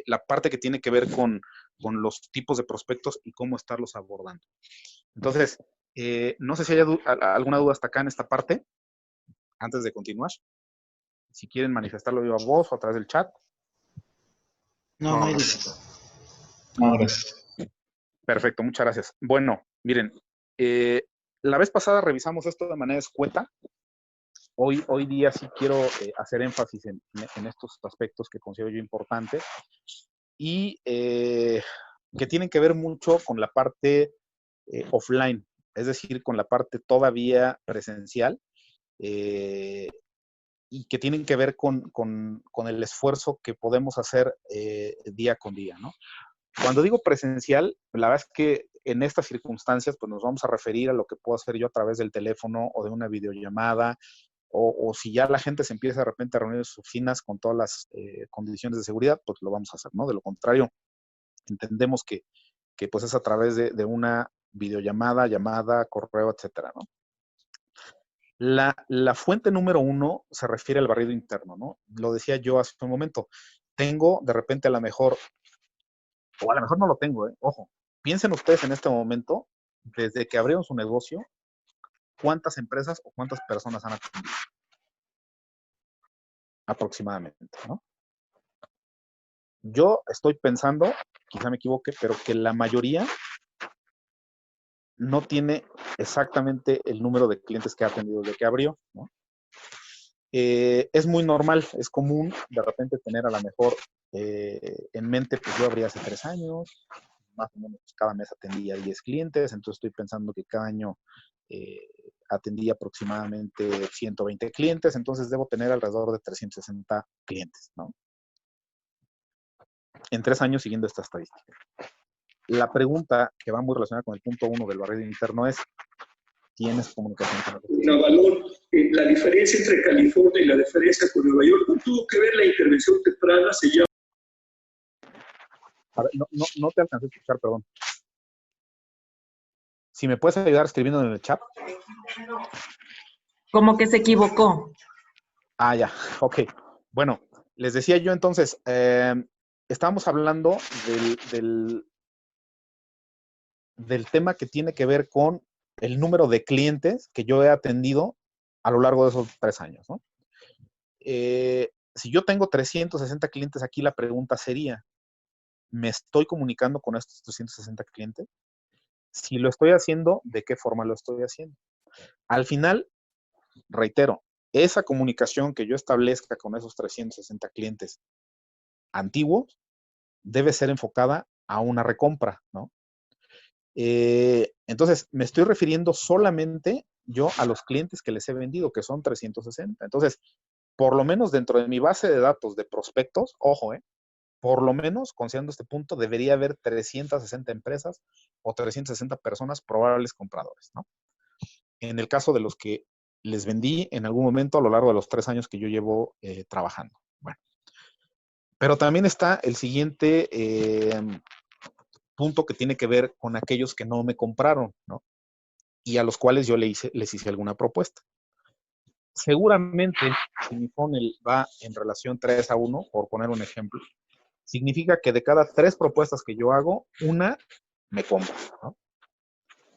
la parte que tiene que ver con los tipos de prospectos y cómo estarlos abordando. Entonces, no sé si hay alguna duda hasta acá en esta parte, antes de continuar. Si quieren manifestarlo viva voz o a través del chat. No, no hay duda. No, gracias. Perfecto, muchas gracias. Bueno, miren, la vez pasada revisamos esto de manera escueta. Hoy día sí quiero hacer énfasis en estos aspectos que considero yo importantes y que tienen que ver mucho con la parte offline, es decir, con la parte todavía presencial y que tienen que ver con el esfuerzo que podemos hacer día con día, ¿no? Cuando digo presencial, la verdad es que en estas circunstancias pues nos vamos a referir a lo que puedo hacer yo a través del teléfono o de una videollamada, o si ya la gente se empieza de repente a reunir en sus oficinas con todas las condiciones de seguridad, pues lo vamos a hacer, ¿no? De lo contrario, entendemos que pues es a través de una videollamada, llamada, correo, etcétera, ¿no? La fuente número 1 se refiere al barrido interno, ¿no? Lo decía yo hace un momento. Tengo de repente a lo mejor, o a lo mejor no lo tengo, ojo. Piensen ustedes en este momento, desde que abrieron su negocio, ¿cuántas empresas o cuántas personas han atendido? Aproximadamente, ¿no? Yo estoy pensando, quizá me equivoque, pero que la mayoría no tiene exactamente el número de clientes que ha atendido desde que abrió, ¿no? Es muy normal, es común de repente tener a lo mejor en mente, pues yo abrí hace 3 años, más o menos cada mes atendía 10 clientes, entonces estoy pensando que cada año atendí aproximadamente 120 clientes, entonces debo tener alrededor de 360 clientes, ¿no? En 3 años siguiendo esta estadística. la pregunta que va muy relacionada con el punto 1 del barrido interno es, ¿tienes comunicación con el Navalón, la diferencia entre California y la diferencia con Nueva York no tuvo que ver la intervención temprana, se llama... A ver, no te alcancé a escuchar, perdón. Si me puedes ayudar escribiendo en el chat. Como que se equivocó. Ah, ya, ok. Bueno, les decía yo entonces, estábamos hablando del tema que tiene que ver con el número de clientes que yo he atendido a lo largo de esos 3 años, ¿no? Si yo tengo 360 clientes aquí, la pregunta sería, ¿me estoy comunicando con estos 360 clientes? Si lo estoy haciendo, ¿de qué forma lo estoy haciendo? Al final, reitero, esa comunicación que yo establezca con esos 360 clientes antiguos debe ser enfocada a una recompra, ¿no? Entonces, me estoy refiriendo solamente yo a los clientes que les he vendido, que son 360. Entonces, por lo menos dentro de mi base de datos de prospectos, ojo, por lo menos, considerando este punto, debería haber 360 empresas o 360 personas probables compradores, ¿no? En el caso de los que les vendí en algún momento a lo largo de los 3 años que yo llevo trabajando. Bueno, pero también está el siguiente punto que tiene que ver con aquellos que no me compraron, ¿no? Y a los cuales yo les hice alguna propuesta. Seguramente, si mi funnel va en relación 3-1, por poner un ejemplo, significa que de cada 3 propuestas que yo hago, una me compra, ¿no?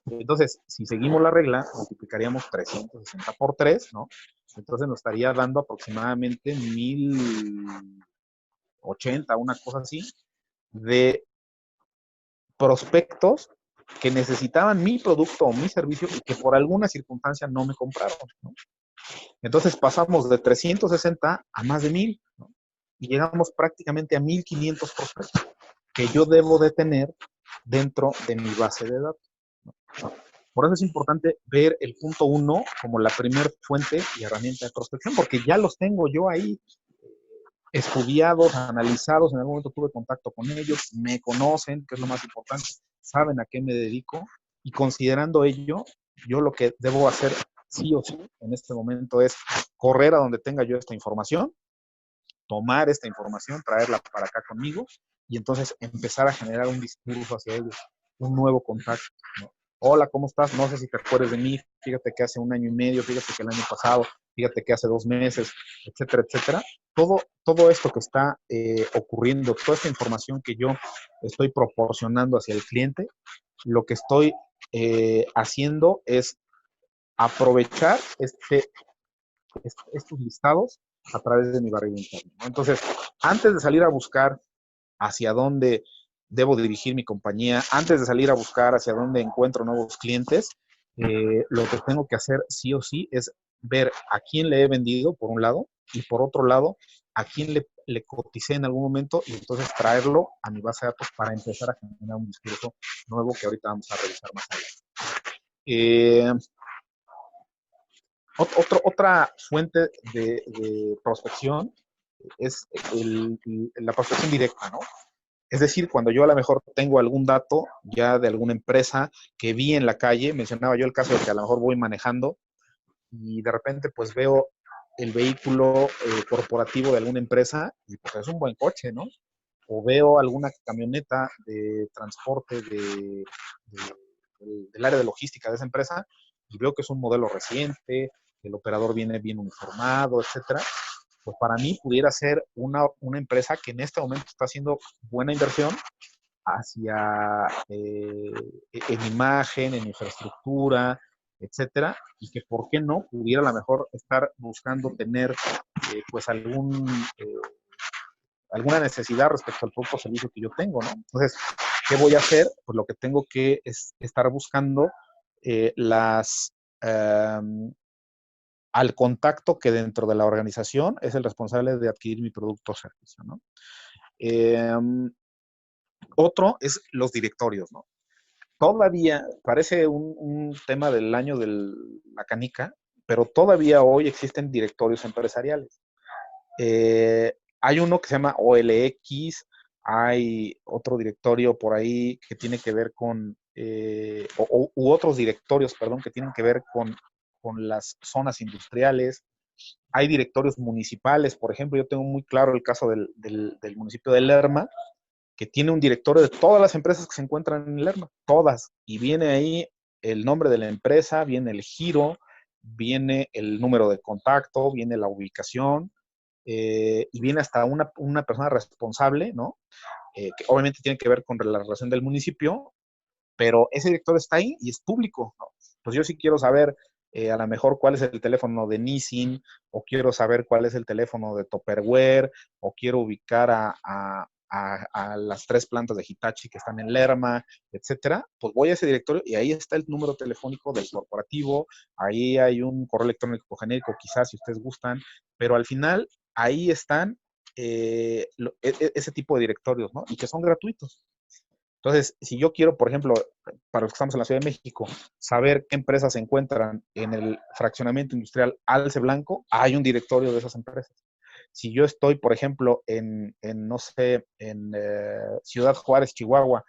Entonces, si seguimos la regla, multiplicaríamos 360 por 3, ¿no? Entonces nos estaría dando aproximadamente 1080, una cosa así, de prospectos que necesitaban mi producto o mi servicio y que por alguna circunstancia no me compraron, ¿no? Entonces pasamos de 360 a más de 1000, ¿no? Y llegamos prácticamente a 1500 prospectos que yo debo de tener dentro de mi base de datos, ¿no? Por eso es importante ver el punto 1 como la primera fuente y herramienta de prospección, porque ya los tengo yo ahí estudiados, analizados, en algún momento tuve contacto con ellos, me conocen, que es lo más importante, saben a qué me dedico, y considerando ello, yo lo que debo hacer sí o sí en este momento es correr a donde tenga yo esta información, tomar esta información, traerla para acá conmigo, y entonces empezar a generar un discurso hacia ellos, un nuevo contacto, ¿no? Hola, ¿cómo estás? No sé si te acuerdas de mí, fíjate que hace 1 año y medio, fíjate que el año pasado, fíjate que hace 2 meses, etcétera, etcétera. Todo esto que está ocurriendo, toda esta información que yo estoy proporcionando hacia el cliente, lo que estoy haciendo es aprovechar estos listados a través de mi barriga interna, ¿no? Entonces, antes de salir a buscar hacia dónde debo dirigir mi compañía, antes de salir a buscar hacia dónde encuentro nuevos clientes, lo que tengo que hacer sí o sí es ver a quién le he vendido, por un lado, y por otro lado, a quién le coticé en algún momento y entonces traerlo a mi base de datos para empezar a generar un discurso nuevo que ahorita vamos a revisar más adelante. Otra fuente de prospección es la prospección directa, ¿no? Es decir, cuando yo a lo mejor tengo algún dato ya de alguna empresa que vi en la calle, mencionaba yo el caso de que a lo mejor voy manejando y de repente pues veo el vehículo corporativo de alguna empresa y pues es un buen coche, ¿no? O veo alguna camioneta de transporte del área de logística de esa empresa y veo que es un modelo reciente, el operador viene bien uniformado, etcétera. Pues para mí pudiera ser una empresa que en este momento está haciendo buena inversión hacia en imagen, en infraestructura, etcétera, y que por qué no pudiera a lo mejor estar buscando tener pues alguna necesidad respecto al producto o servicio que yo tengo, ¿no? Entonces, ¿qué voy a hacer? Pues lo que tengo que es estar buscando al contacto que dentro de la organización es el responsable de adquirir mi producto o servicio, ¿no? Otro es los directorios, ¿no? Todavía, parece un tema del año de la canica, pero todavía hoy existen directorios empresariales. Hay uno que se llama OLX, hay otro directorio por ahí que tiene que ver con, u otros directorios, perdón, que tienen que ver con las zonas industriales. Hay directorios municipales, por ejemplo, yo tengo muy claro el caso del municipio de Lerma, que tiene un directorio de todas las empresas que se encuentran en Lerma, todas, y viene ahí el nombre de la empresa, viene el giro, viene el número de contacto, viene la ubicación, y viene hasta una persona responsable, ¿no? Que obviamente tiene que ver con la relación del municipio, pero ese directorio está ahí y es público, ¿no? Pues yo sí quiero saber a lo mejor cuál es el teléfono de Nissin, o quiero saber cuál es el teléfono de Tupperware, o quiero ubicar a las 3 plantas de Hitachi que están en Lerma, etcétera, pues voy a ese directorio y ahí está el número telefónico del corporativo, ahí hay un correo electrónico genérico, quizás si ustedes gustan, pero al final ahí están ese tipo de directorios, ¿no? Y que son gratuitos. Entonces, si yo quiero, por ejemplo, para los que estamos en la Ciudad de México, saber qué empresas se encuentran en el fraccionamiento industrial Alce Blanco, hay un directorio de esas empresas. Si yo estoy, por ejemplo, no sé, en Ciudad Juárez, Chihuahua,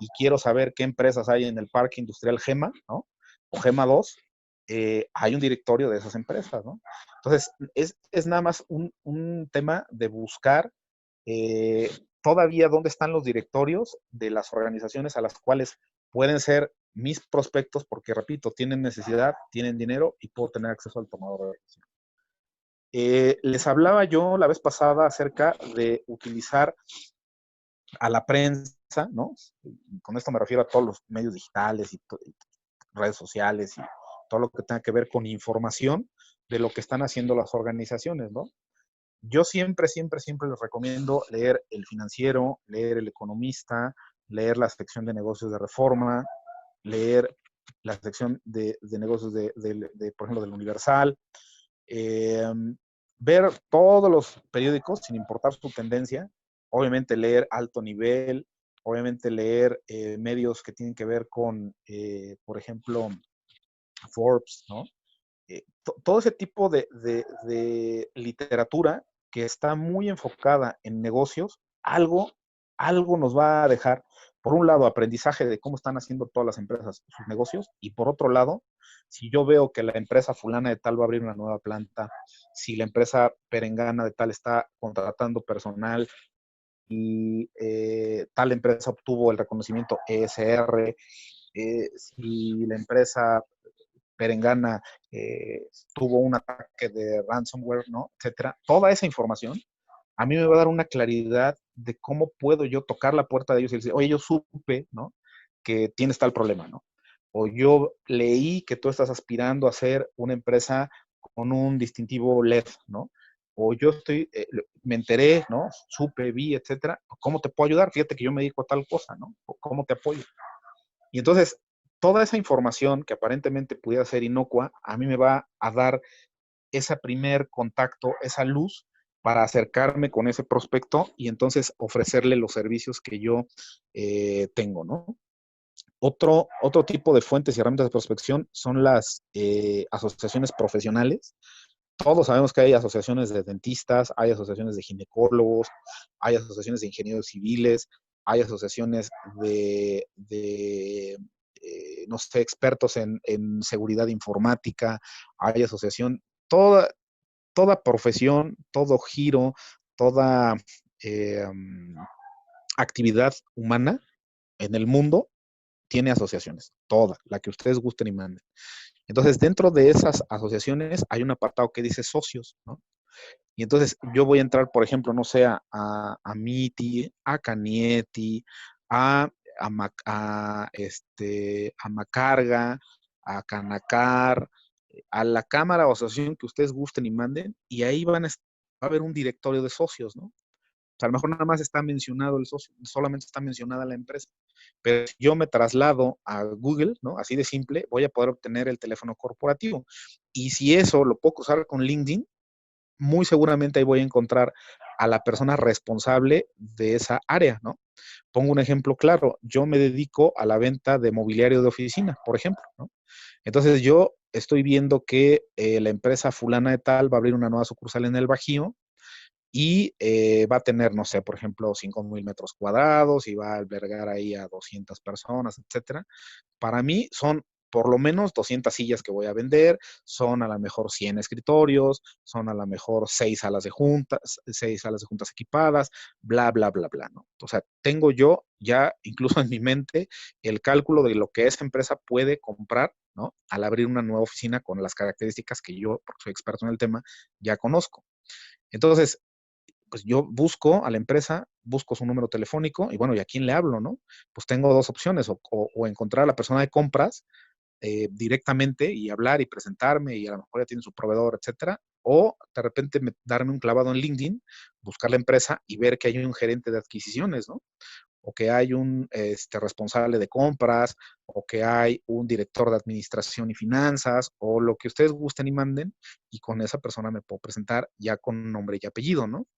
y quiero saber qué empresas hay en el Parque Industrial Gema, ¿no? O Gema 2, hay un directorio de esas empresas, ¿no? Entonces, es nada más un tema de buscar todavía dónde están los directorios de las organizaciones a las cuales pueden ser mis prospectos, porque repito, tienen necesidad, tienen dinero y puedo tener acceso al tomador de decisión. Les hablaba yo la vez pasada acerca de utilizar a la prensa, ¿no? Con esto me refiero a todos los medios digitales y redes sociales y todo lo que tenga que ver con información de lo que están haciendo las organizaciones, ¿no? Yo siempre les recomiendo leer El Financiero, leer El Economista, leer la sección de negocios de Reforma, leer la sección de negocios por ejemplo, del Universal, ver todos los periódicos sin importar su tendencia, obviamente leer Alto Nivel, obviamente leer medios que tienen que ver con, por ejemplo, Forbes, ¿no? Todo ese tipo de literatura que está muy enfocada en negocios, algo nos va a dejar, por un lado, aprendizaje de cómo están haciendo todas las empresas sus negocios, y por otro lado, si yo veo que la empresa fulana de tal va a abrir una nueva planta, si la empresa perengana de tal está contratando personal y tal empresa obtuvo el reconocimiento ESR, si la empresa perengana tuvo un ataque de ransomware, ¿no? Etcétera. Toda esa información a mí me va a dar una claridad de cómo puedo yo tocar la puerta de ellos y decir, oye, yo supe, ¿no? Que tienes tal problema, ¿no? O yo leí que tú estás aspirando a ser una empresa con un distintivo LED, ¿no? O yo me enteré, ¿no? Supe, vi, etcétera. ¿Cómo te puedo ayudar? Fíjate que yo me dedico a tal cosa, ¿no? ¿Cómo te apoyo? Y entonces, toda esa información que aparentemente pudiera ser inocua, a mí me va a dar ese primer contacto, esa luz para acercarme con ese prospecto y entonces ofrecerle los servicios que yo tengo, ¿no? Otro tipo de fuentes y herramientas de prospección son las asociaciones profesionales. Todos sabemos que hay asociaciones de dentistas, hay asociaciones de ginecólogos, hay asociaciones de ingenieros civiles, hay asociaciones no sé, expertos en seguridad informática, hay asociación, toda profesión, todo giro, toda actividad humana en el mundo tiene asociaciones, toda, la que ustedes gusten y manden. Entonces, dentro de esas asociaciones hay un apartado que dice socios, ¿no? Y entonces yo voy a entrar, por ejemplo, no sé, a MITI, a Canieti, a Macarga, a Canacar, a la cámara o asociación que ustedes gusten y manden, y ahí va a haber un directorio de socios, ¿no? O sea, a lo mejor nada más está mencionado el socio, solamente está mencionada la empresa. Pero si yo me traslado a Google, ¿no? Así de simple, voy a poder obtener el teléfono corporativo. Y si eso lo puedo usar con LinkedIn, muy seguramente ahí voy a encontrar a la persona responsable de esa área, ¿no? Pongo un ejemplo claro, yo me dedico a la venta de mobiliario de oficina, por ejemplo, ¿no? Entonces yo estoy viendo que la empresa fulana de tal va a abrir una nueva sucursal en el Bajío, y va a tener, no sé, por ejemplo, 5,000 metros cuadrados y va a albergar ahí a 200 personas, etcétera. Para mí son por lo menos 200 sillas que voy a vender, son a lo mejor 100 escritorios, son a lo mejor 6 salas de juntas equipadas, bla, bla, bla, bla, ¿no? O sea, tengo yo ya incluso en mi mente el cálculo de lo que esa empresa puede comprar, ¿no? Al abrir una nueva oficina con las características que yo, porque soy experto en el tema, ya conozco. Entonces, pues yo busco a la empresa, busco su número telefónico y bueno, ¿y a quién le hablo, no? Pues tengo dos opciones, o encontrar a la persona de compras directamente y hablar y presentarme y a lo mejor ya tiene su proveedor, etcétera, o de repente darme un clavado en LinkedIn, buscar la empresa y ver que hay un gerente de adquisiciones, ¿no? O que hay un responsable de compras, o que hay un director de administración y finanzas, o lo que ustedes gusten y manden, y con esa persona me puedo presentar ya con nombre y apellido, ¿no?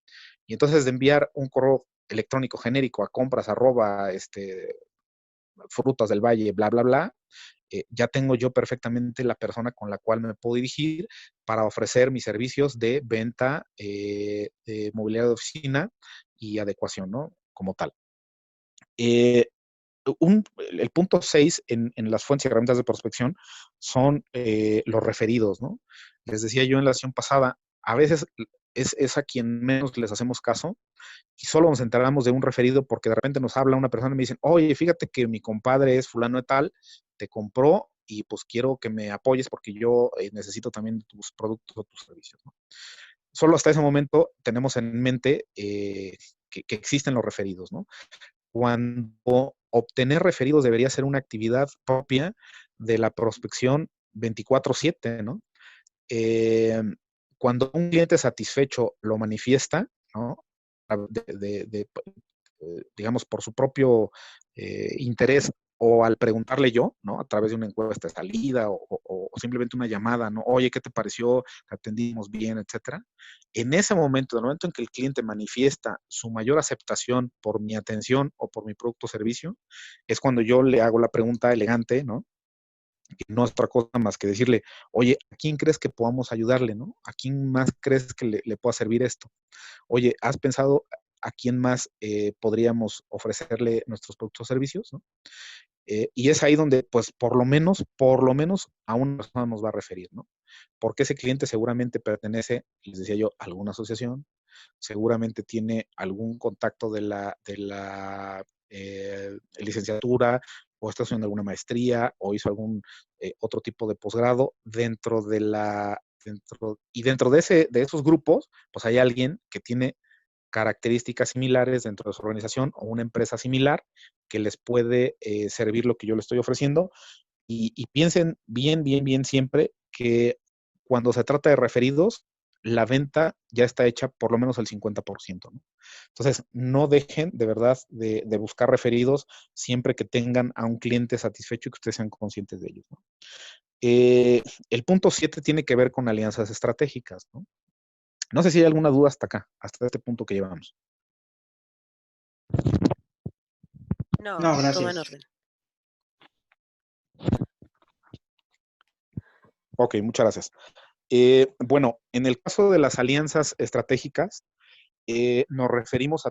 Y entonces de enviar un correo electrónico genérico a compras arroba frutas del valle, bla, bla, bla, ya tengo yo perfectamente la persona con la cual me puedo dirigir para ofrecer mis servicios de venta de mobiliario de oficina y adecuación, ¿no? Como tal. Eh, el punto 6 en las fuentes y herramientas de prospección son los referidos, ¿no? Les decía yo en la sesión pasada, a veces es a quien menos les hacemos caso y solo nos enteramos de un referido porque de repente nos habla una persona y me dicen, oye, fíjate que mi compadre es fulano de tal, te compró y pues quiero que me apoyes porque yo necesito también tus productos o tus servicios, ¿no? Solo hasta ese momento tenemos en mente que existen los referidos, ¿no? Cuando obtener referidos debería ser una actividad propia de la prospección 24/7, ¿no? Eh, Cuando un cliente satisfecho lo manifiesta, ¿no? Digamos, por su propio interés o al preguntarle yo, ¿no? A través de una encuesta de salida o simplemente una llamada, ¿no? Oye, ¿qué te pareció? ¿Te atendimos bien, etcétera? En ese momento, en el momento en que el cliente manifiesta su mayor aceptación por mi atención o por mi producto o servicio, es cuando yo le hago la pregunta elegante, ¿no? Y no es otra cosa más que decirle, oye, ¿a quién crees que podamos ayudarle, no? ¿A quién más crees que le pueda servir esto? Oye, ¿has pensado a quién más podríamos ofrecerle nuestros productos o servicios, ¿no? Y es ahí donde, pues, por lo menos a una persona nos va a referir, ¿no? Porque ese cliente seguramente pertenece, les decía yo, a alguna asociación, seguramente tiene algún contacto de la licenciatura, o está haciendo alguna maestría, o hizo algún otro tipo de posgrado dentro de esos grupos, pues hay alguien que tiene características similares dentro de su organización o una empresa similar que les puede servir lo que yo le estoy ofreciendo. Y piensen bien, bien, bien siempre que cuando se trata de referidos, la venta ya está hecha por lo menos al 50%, ¿no? Entonces, no dejen de verdad de buscar referidos siempre que tengan a un cliente satisfecho y que ustedes sean conscientes de ellos, ¿no? El punto 7 tiene que ver con alianzas estratégicas, ¿no? No sé si hay alguna duda hasta acá, hasta este punto que llevamos. No, No, todo en gracias. orden. Ok, muchas gracias. Bueno, en el caso de las alianzas estratégicas, nos referimos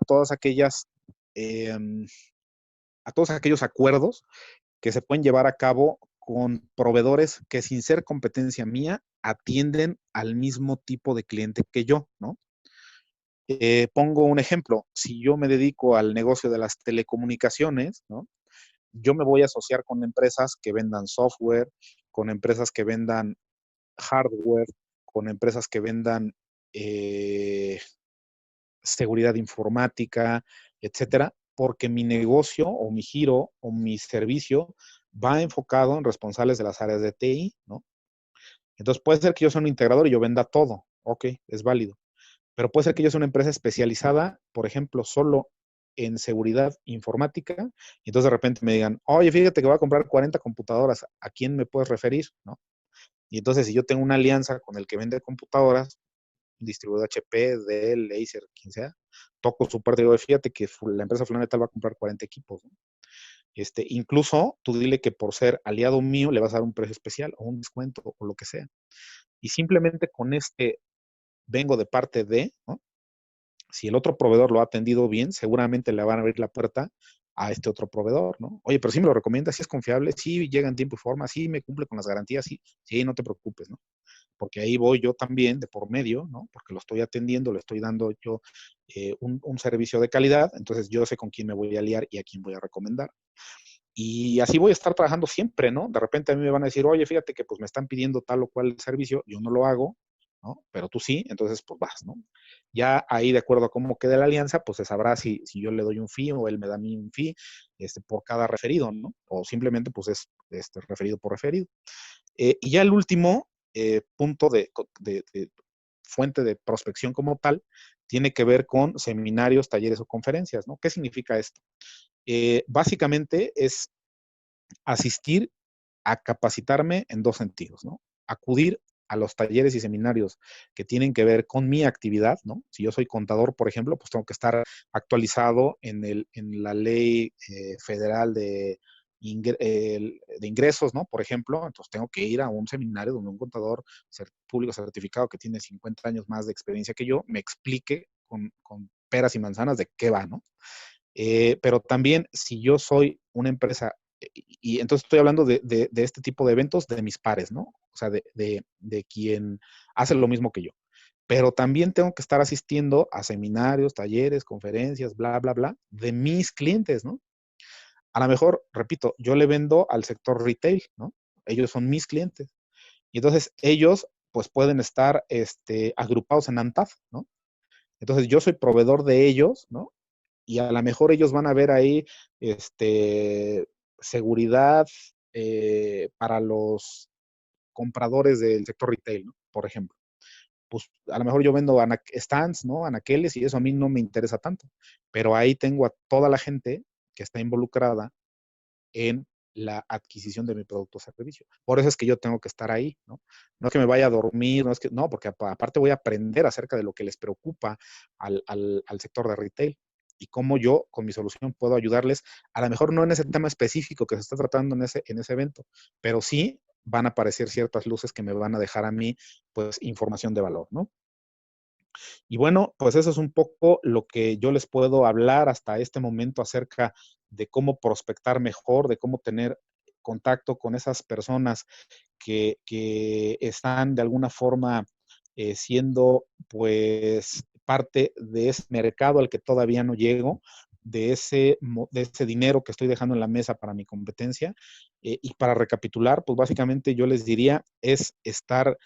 eh, a todos aquellos acuerdos que se pueden llevar a cabo con proveedores que sin ser competencia mía atienden al mismo tipo de cliente que yo, ¿no? Pongo un ejemplo, si yo me dedico al negocio de las telecomunicaciones, ¿no? Yo me voy a asociar con empresas que vendan software, con empresas que vendan hardware, con empresas que vendan eh, seguridad informática, etcétera, porque mi negocio o mi giro o mi servicio va enfocado en responsables de las áreas de TI, ¿no? Entonces puede ser que yo sea un integrador y yo venda todo, ok, es válido, pero puede ser que yo sea una empresa especializada, por ejemplo, solo en seguridad informática, y entonces de repente me digan, oye, fíjate que voy a comprar 40 computadoras, ¿a quién me puedes referir? ¿No? Y entonces si yo tengo una alianza con el que vende computadoras, distribuidor HP, Dell, Acer, quien sea, toco su parte y digo, fíjate que la empresa fulana de tal va a comprar 40 equipos, ¿no? Incluso tú dile que por ser aliado mío le vas a dar un precio especial o un descuento o lo que sea. Y simplemente con vengo de parte de, ¿no? si el otro proveedor lo ha atendido bien, seguramente le van a abrir la puerta a este otro proveedor, ¿no? Oye, pero sí me lo recomienda, sí es confiable, sí llega en tiempo y forma, sí me cumple con las garantías, sí, sí, no te preocupes, ¿no? Porque ahí voy yo también de por medio, ¿no? Porque lo estoy atendiendo, le estoy dando yo un servicio de calidad, entonces yo sé con quién me voy a aliar y a quién voy a recomendar. Y así voy a estar trabajando siempre, ¿no? De repente a mí me van a decir, oye, fíjate que pues me están pidiendo tal o cual servicio, yo no lo hago, ¿no? Pero tú sí, entonces pues vas, ¿no? Ya ahí de acuerdo a cómo quede la alianza, pues se sabrá si yo le doy un fee o él me da a mí un fee por cada referido, ¿no? O simplemente pues es referido por referido. Y ya el último punto de fuente de prospección como tal tiene que ver con seminarios, talleres o conferencias, ¿no? ¿Qué significa esto? Básicamente es asistir a capacitarme en dos sentidos, ¿no? Acudir a los talleres y seminarios que tienen que ver con mi actividad, ¿no? Si yo soy contador, por ejemplo, pues tengo que estar actualizado en la ley federal de ingresos, ¿no? Por ejemplo, entonces tengo que ir a un seminario donde un contador público certificado que tiene 50 años más de experiencia que yo me explique con peras y manzanas de qué va, ¿no? Pero también si yo soy una empresa, y entonces estoy hablando de este tipo de eventos de mis pares, ¿no? O sea, de quien hace lo mismo que yo. Pero también tengo que estar asistiendo a seminarios, talleres, conferencias, bla, bla, bla, de mis clientes, ¿no? A lo mejor, repito, yo le vendo al sector retail, ¿no? Ellos son mis clientes. Y entonces ellos, pues pueden estar agrupados en ANTAF, ¿no? Entonces yo soy proveedor de ellos, ¿no? Y a lo mejor ellos van a ver ahí seguridad para los compradores del sector retail, ¿no? Por ejemplo. Pues a lo mejor yo vendo stands, ¿no? Anaqueles y eso a mí no me interesa tanto. Pero ahí tengo a toda la gente que está involucrada en la adquisición de mi producto o servicio. Por eso es que yo tengo que estar ahí, ¿no? No es que me vaya a dormir, no, porque aparte voy a aprender acerca de lo que les preocupa al sector de retail y cómo yo con mi solución puedo ayudarles, a lo mejor no en ese tema específico que se está tratando en ese evento, pero sí van a aparecer ciertas luces que me van a dejar a mí, pues, información de valor, ¿no? Y bueno, pues eso es un poco lo que yo les puedo hablar hasta este momento acerca de cómo prospectar mejor, de cómo tener contacto con esas personas que están de alguna forma siendo pues parte de ese mercado al que todavía no llego, de ese dinero que estoy dejando en la mesa para mi competencia. Y para recapitular, pues básicamente yo les diría es estar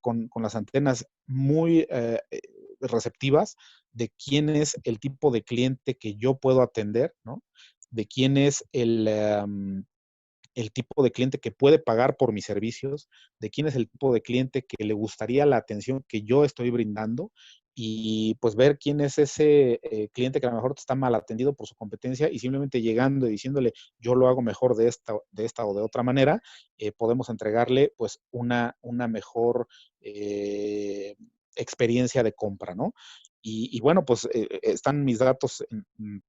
con las antenas muy receptivas de quién es el tipo de cliente que yo puedo atender, ¿no? De quién es el tipo de cliente que puede pagar por mis servicios, de quién es el tipo de cliente que le gustaría la atención que yo estoy brindando y pues ver quién es ese cliente que a lo mejor está mal atendido por su competencia y simplemente llegando y diciéndole yo lo hago mejor de esta o de otra manera, podemos entregarle pues una mejor experiencia de compra, ¿no? Y bueno, pues están mis datos en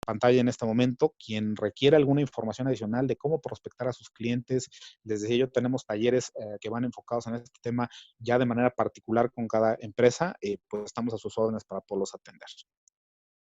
pantalla en este momento. Quien requiera alguna información adicional de cómo prospectar a sus clientes, les decía yo, tenemos talleres que van enfocados en este tema ya de manera particular con cada empresa, pues estamos a sus órdenes para poderlos atender.